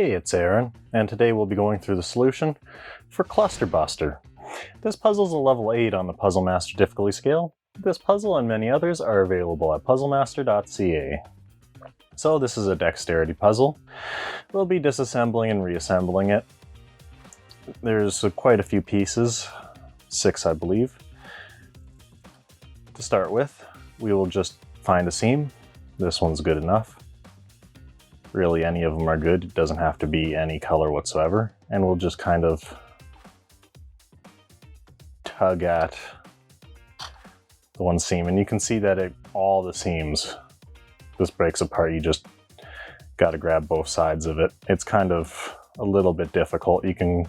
Hey, it's Aaron, and today we'll be going through the solution for Cluster Buster. This puzzle is a level 8 on the Puzzle Master difficulty scale. This puzzle and many others are available at puzzlemaster.ca. So this is a dexterity puzzle. We'll be disassembling and reassembling it. There's quite a few pieces, 6 I believe. To start with, we will just find a seam. This one's good enough. Really, any of them are good. It doesn't have to be any color whatsoever. And we'll just kind of tug at the one seam. And you can see that all the seams, this breaks apart. You just got to grab both sides of it. It's kind of a little bit difficult. You can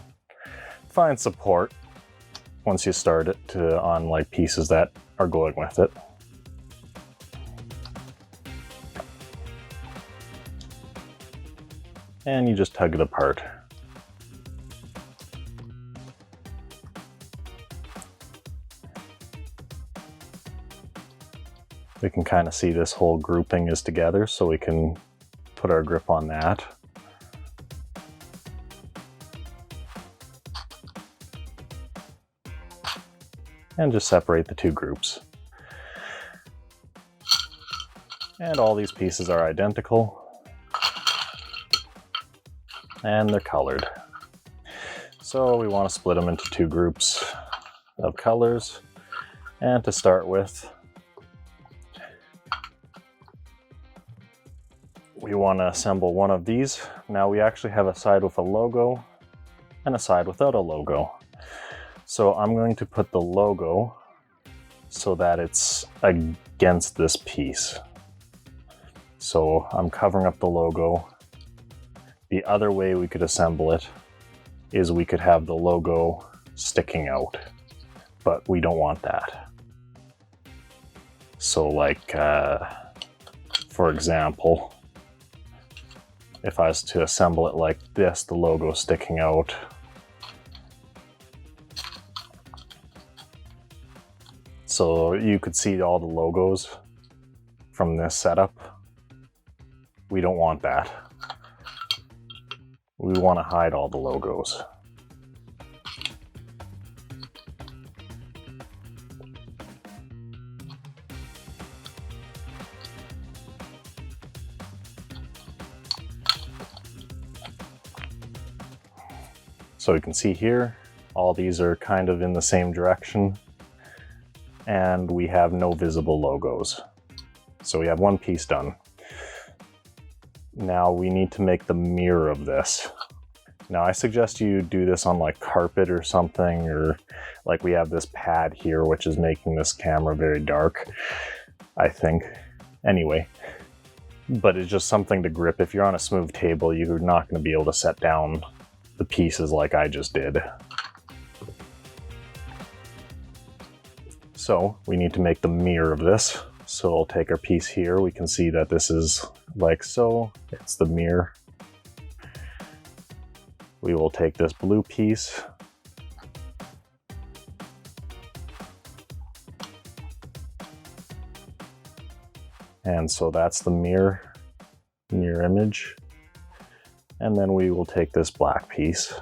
find support once you start it on like pieces that are going with it. And you just tug it apart. We can kind of see this whole grouping is together, so we can put our grip on that. And just separate the two groups. And all these pieces are identical. And they're colored. So we want to split them into two groups of colors. And to start with, we want to assemble one of these. Now we actually have a side with a logo and a side without a logo. So I'm going to put the logo so that it's against this piece. So I'm covering up the logo. The other way we could assemble it is we could have the logo sticking out, but we don't want that. So like, for example, if I was to assemble it like this, the logo sticking out, so you could see all the logos from this setup. We don't want that. We want to hide all the logos. So you can see here, all these are kind of in the same direction, and we have no visible logos. So we have one piece done. Now we need to make the mirror of this. Now I suggest you do this on like carpet or something, or like we have this pad here which is making this camera very dark, I think. Anyway, but it's just something to grip. If you're on a smooth table, you're not going to be able to set down the pieces like I just did. So we need to make the mirror of this. So we'll take our piece here. We can see that this is like so. It's the mirror. We will take this blue piece. And so that's the mirror image. And then we will take this black piece.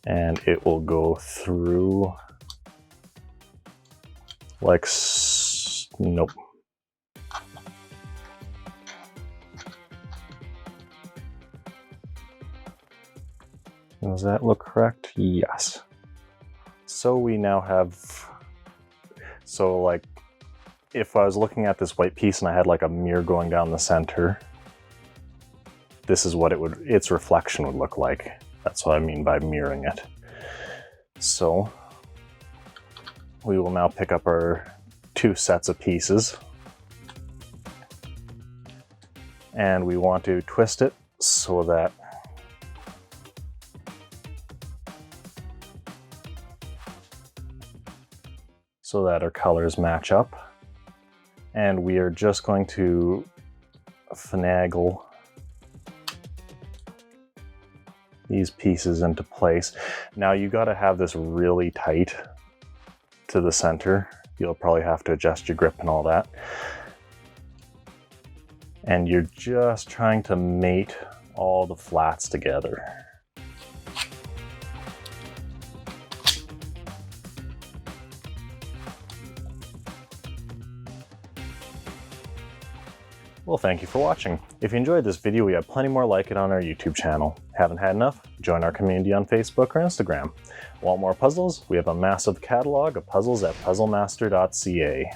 And it will go through like, nope. Does that look correct? Yes. So we now have, so like, if I was looking at this white piece and I had like a mirror going down the center, this is what its reflection would look like. That's what I mean by mirroring it. So we will now pick up our two sets of pieces. And we want to twist it so that our colors match up. And we are just going to finagle these pieces into place. Now you got to have this really tight to the center. You'll probably have to adjust your grip and all that. and you're just trying to mate all the flats together. Well, thank you for watching. If you enjoyed this video, we have plenty more like it on our YouTube channel. Haven't had enough? Join our community on Facebook or Instagram. Want more puzzles? We have a massive catalog of puzzles at puzzlemaster.ca.